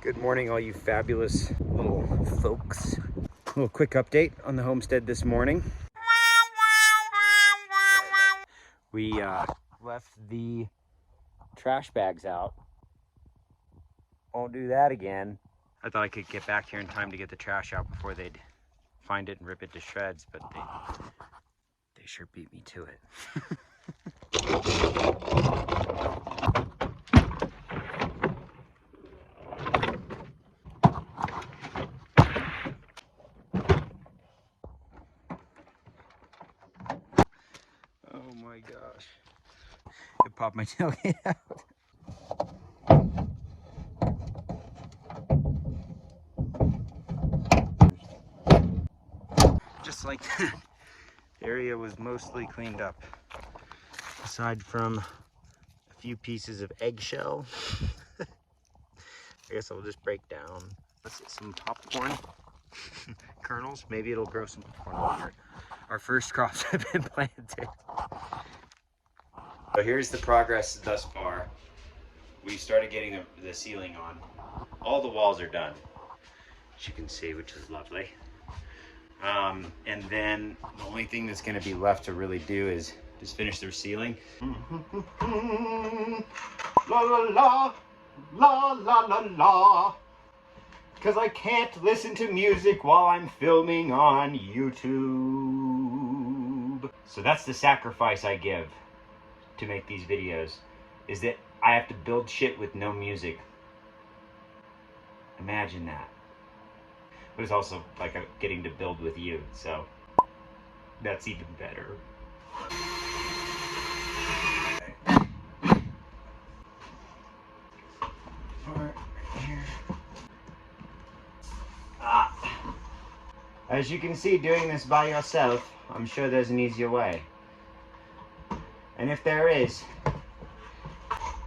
Good morning, all you fabulous little folks. A little quick update on the homestead this morning. We left the trash bags out. Won't do that again. I thought I could get back here in time to get the trash out before they'd find it and rip it to shreds, but they sure beat me to it. Oh my gosh. It popped my tailgate out. Just like that. The area was mostly cleaned up. Aside from a few pieces of eggshell. I guess I'll just break down. Let's get some popcorn kernels. Maybe it'll grow some popcorn. Our first crops have been planted. So here's the progress thus far. We started getting the ceiling on. All the walls are done, as you can see, which is lovely. And then the only thing that's going to be left to really do is just finish their ceiling. La la la, la la la la. Because I can't listen to music while I'm filming on YouTube. So that's the sacrifice I give to make these videos, is that I have to build shit with no music. Imagine that. But it's also like getting to build with you, so that's even better. As you can see, doing this by yourself, I'm sure there's an easier way. And if there is,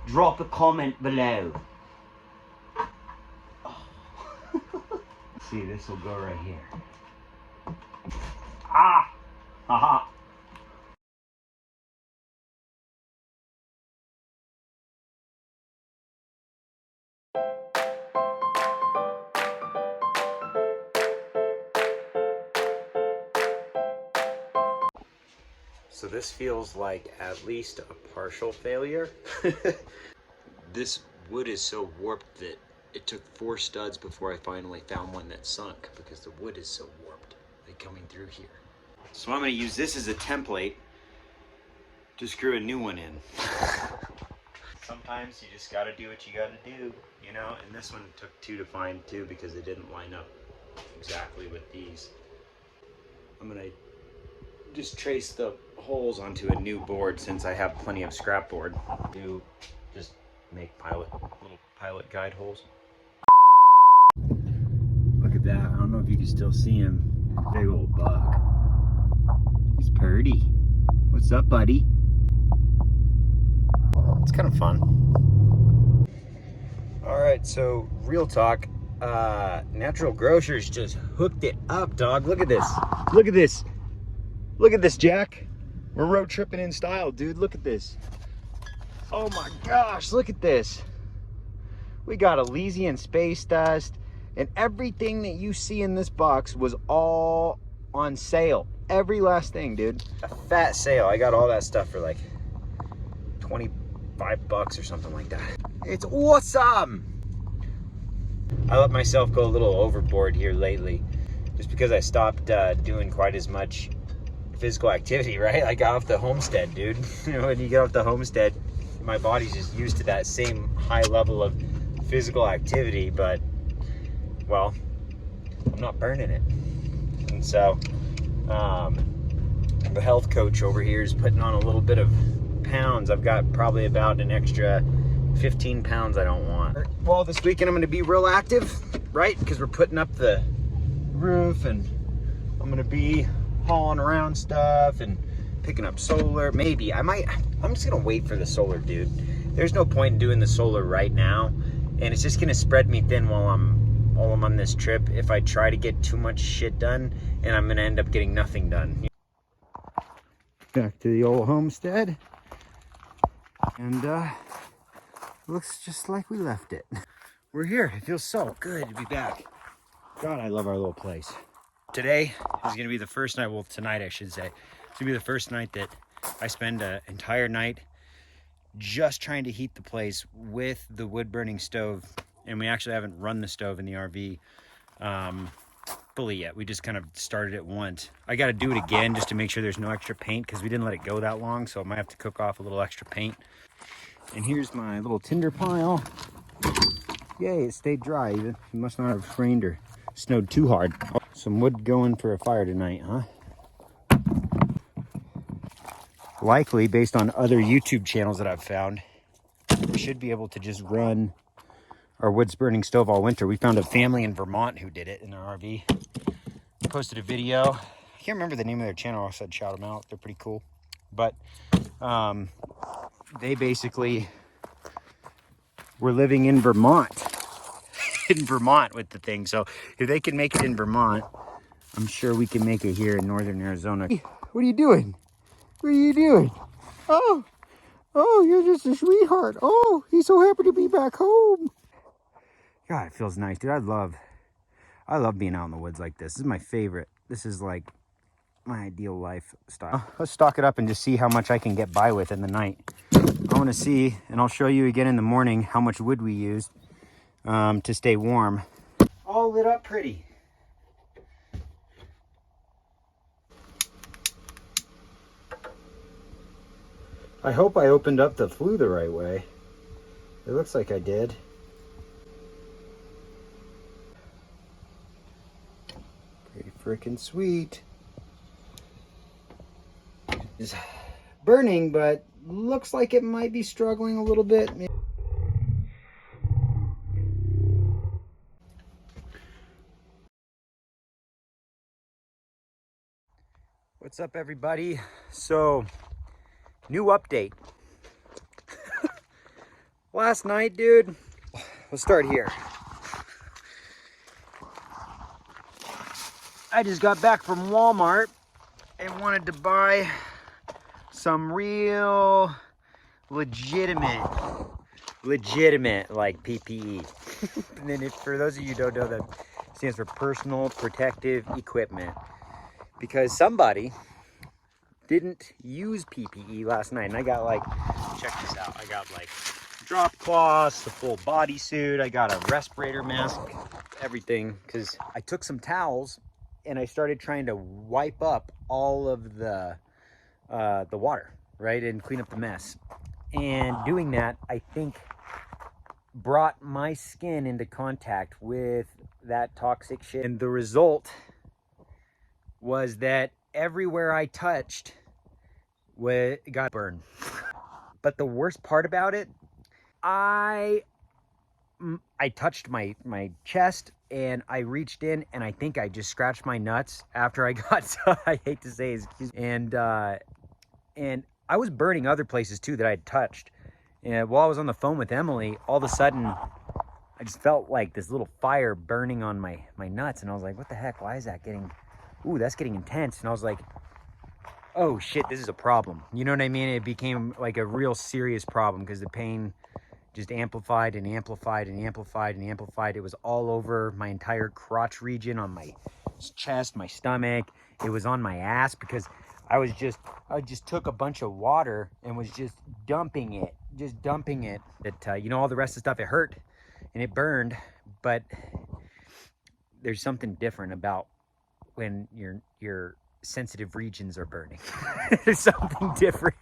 drop a comment below. See, this will go right here. Ah! Haha! So this feels like at least a partial failure. This wood is so warped that it took 4 studs before I finally found one that sunk, because the wood is so warped, like coming through here. So I'm going to use this as a template to screw a new one in. Sometimes you just got to do what you got to do, you know, and this one took 2 to find too, because it didn't line up exactly with these. I'm going to just trace the holes onto a new board, since I have plenty of scrap board to just make little pilot guide holes. Look at that. I don't know if you can still see him. Big old buck. He's purty. What's up, buddy? It's kind of fun. All right, so real talk. Natural Grocers just hooked it up, dog. Look at this. Look at this. Look at this, Jack. We're road tripping in style, dude. Look at this. Oh my gosh, look at this. We got Elysian space dust, and everything that you see in this box was all on sale. Every last thing, dude. A fat sale. I got all that stuff for like 25 bucks or something like that. It's awesome. I let myself go a little overboard here lately, just because I stopped doing quite as much physical activity, right? I got off the homestead, dude. You know, when you get off the homestead, my body's just used to that same high level of physical activity, but, well, I'm not burning it. And so, the health coach over here is putting on a little bit of pounds. I've got probably about an extra 15 pounds I don't want. Well, this weekend I'm going to be real active, right? Because we're putting up the roof, and I'm going to be hauling around stuff and picking up solar. Maybe I'm just gonna wait for the solar, dude. There's no point in doing the solar right now, and it's just gonna spread me thin while I'm on this trip if I try to get too much shit done, and I'm gonna end up getting nothing done. Back to the old homestead, and looks just like we left it. We're here. It feels so good to be back. God, I love our little place. Today is gonna be the first night, well, tonight I should say. It's gonna be the first night that I spend an entire night just trying to heat the place with the wood burning stove. And we actually haven't run the stove in the RV fully yet. We just kind of started it once. I got to do it again just to make sure there's no extra paint because we didn't let it go that long, so I might have to cook off a little extra paint. And here's my little tinder pile. Yay, it stayed dry even. It must not have rained or snowed too hard. Oh, some wood going for a fire tonight, huh? Likely, based on other YouTube channels that I've found, we should be able to just run our wood burning stove all winter. We found a family in Vermont who did it in their RV. Posted a video. I can't remember the name of their channel. I said shout them out. They're pretty cool. But they basically were living in Vermont. In Vermont with the thing. So if they can make it in Vermont, I'm sure we can make it here in northern Arizona. Hey, what are you doing? What are you doing? Oh, you're just a sweetheart. Oh, he's so happy to be back home. God, it feels nice, dude. I love being out in the woods like this. This is my favorite. This is like my ideal lifestyle. Let's stock it up and just see how much I can get by with in the night. I want to see, and I'll show you again in the morning how much wood we used to stay warm. All lit up pretty. I hope I opened up the flue the right way. It looks like I did. Pretty freaking sweet. It's burning, but looks like it might be struggling a little bit. What's up, everybody? So, new update. Last night, dude, let's start here. I just got back from Walmart and wanted to buy some real legitimate like PPE. And then for those of you who don't know, that stands for personal protective equipment. Because somebody didn't use PPE last night, and I got like, check this out, I got like drop cloths, the full bodysuit, I got a respirator mask, everything, because I took some towels and I started trying to wipe up all of the water, right, and clean up the mess. And doing that, I think, brought my skin into contact with that toxic shit. And the result was that everywhere I touched got burned. But the worst part about it, I touched my chest and I reached in and I think I just scratched my nuts after I got, so I hate to say, excuse me. And I was burning other places too that I had touched. And while I was on the phone with Emily, all of a sudden I just felt like this little fire burning on my nuts, and I was like, what the heck, why is that getting, ooh, that's getting intense. And I was like, oh shit, this is a problem. You know what I mean? It became like a real serious problem because the pain just amplified and amplified and amplified and amplified. It was all over my entire crotch region, on my chest, my stomach. It was on my ass because I just took a bunch of water and was just dumping it. That, you know, all the rest of the stuff, it hurt and it burned, but there's something different about when your sensitive regions are burning. There's something different.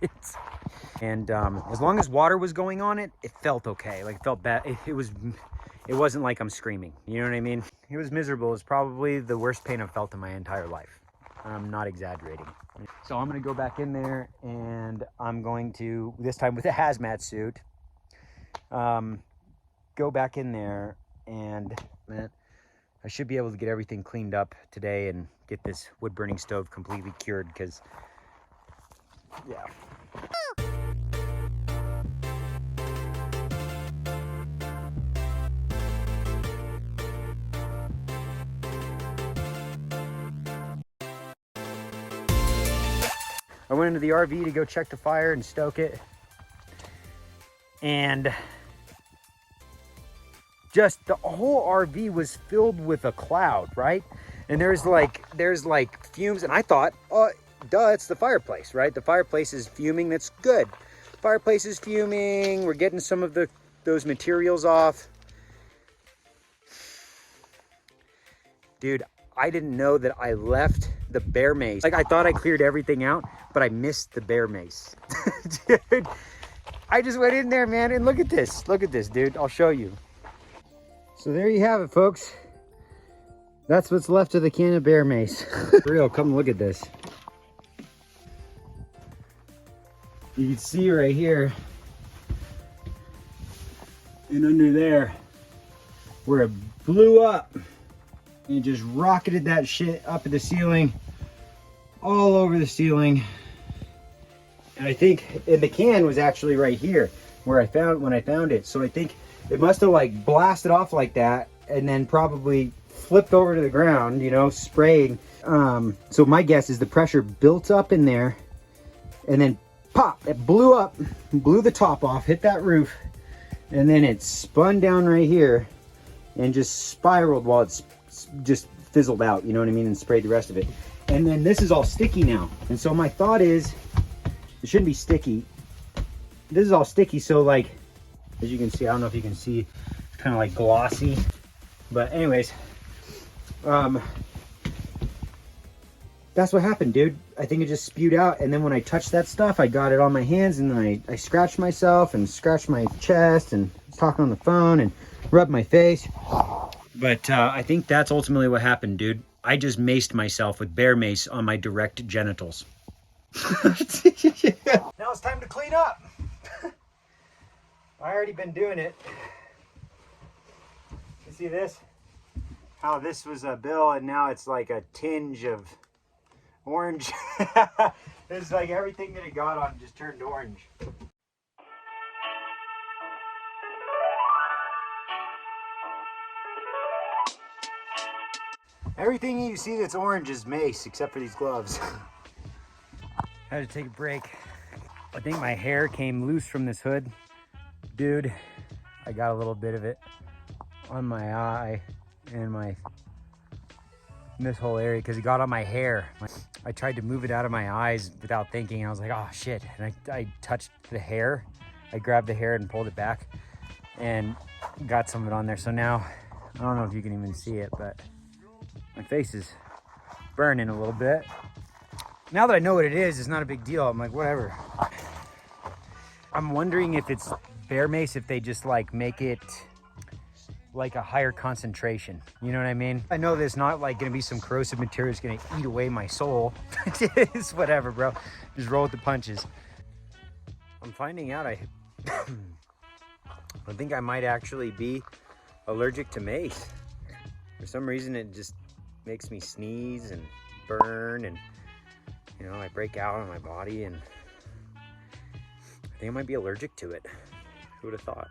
And as long as water was going on it, it felt okay. Like, it felt bad. It wasn't like I'm screaming. You know what I mean? It was miserable. It was probably the worst pain I've felt in my entire life. I'm not exaggerating. So I'm gonna go back in there and I'm going to, this time with a hazmat suit, go back in there and, man, I should be able to get everything cleaned up today and get this wood burning stove completely cured, because, yeah. I went into the RV to go check the fire and stoke it, and just, the whole RV was filled with a cloud, right? And there's like fumes, and I thought, oh, duh, it's the fireplace, right? The fireplace is fuming, that's good. Fireplace is fuming, we're getting some of those materials off. Dude, I didn't know that I left the bear mace. Like, I thought I cleared everything out, but I missed the bear mace. Dude, I just went in there, man, and look at this, dude. I'll show you. So there you have it, folks. That's what's left of the can of bear mace. For real, come look at this. You can see right here and under there where it blew up and just rocketed that shit up at the ceiling, all over the ceiling. And I think the can was actually right here where when I found it. So I think it must have like blasted off like that and then probably flipped over to the ground, you know, spraying. So my guess is the pressure built up in there and then pop, it blew up, blew the top off, hit that roof, and then it spun down right here and just spiraled while it's just fizzled out, you know what I mean, and sprayed the rest of it. And then this is all sticky now. And so my thought is, it shouldn't be sticky. This is all sticky, so like, as you can see, I don't know if you can see, it's kind of like glossy. But anyways, that's what happened, dude. I think it just spewed out, and then when I touched that stuff, I got it on my hands, and then I scratched myself and scratched my chest and was talking on the phone and rubbed my face. But I think that's ultimately what happened, dude. I just maced myself with bear mace on my direct genitals. Now it's time to clean up. I already been doing it. You see this? How this was a bill and now it's like a tinge of orange. It's like everything that it got on just turned orange. Everything you see that's orange is mace, except for these gloves. I had to take a break. I think my hair came loose from this hood. Dude, I got a little bit of it on my eye and this whole area because it got on my hair. I tried to move it out of my eyes without thinking. I was like, oh shit. And I touched the hair. I grabbed the hair and pulled it back and got some of it on there. So now, I don't know if you can even see it, but my face is burning a little bit. Now that I know what it is, it's not a big deal. I'm like, whatever. I'm wondering if it's bear mace, if they just like make it like a higher concentration. You know what I mean? I know there's not like gonna be some corrosive material that's gonna eat away my soul. It's whatever, bro. Just roll with the punches. I'm finding out I think I might actually be allergic to mace. For some reason, it just makes me sneeze and burn, and you know, I break out on my body, and I think I might be allergic to it. Who would have thought?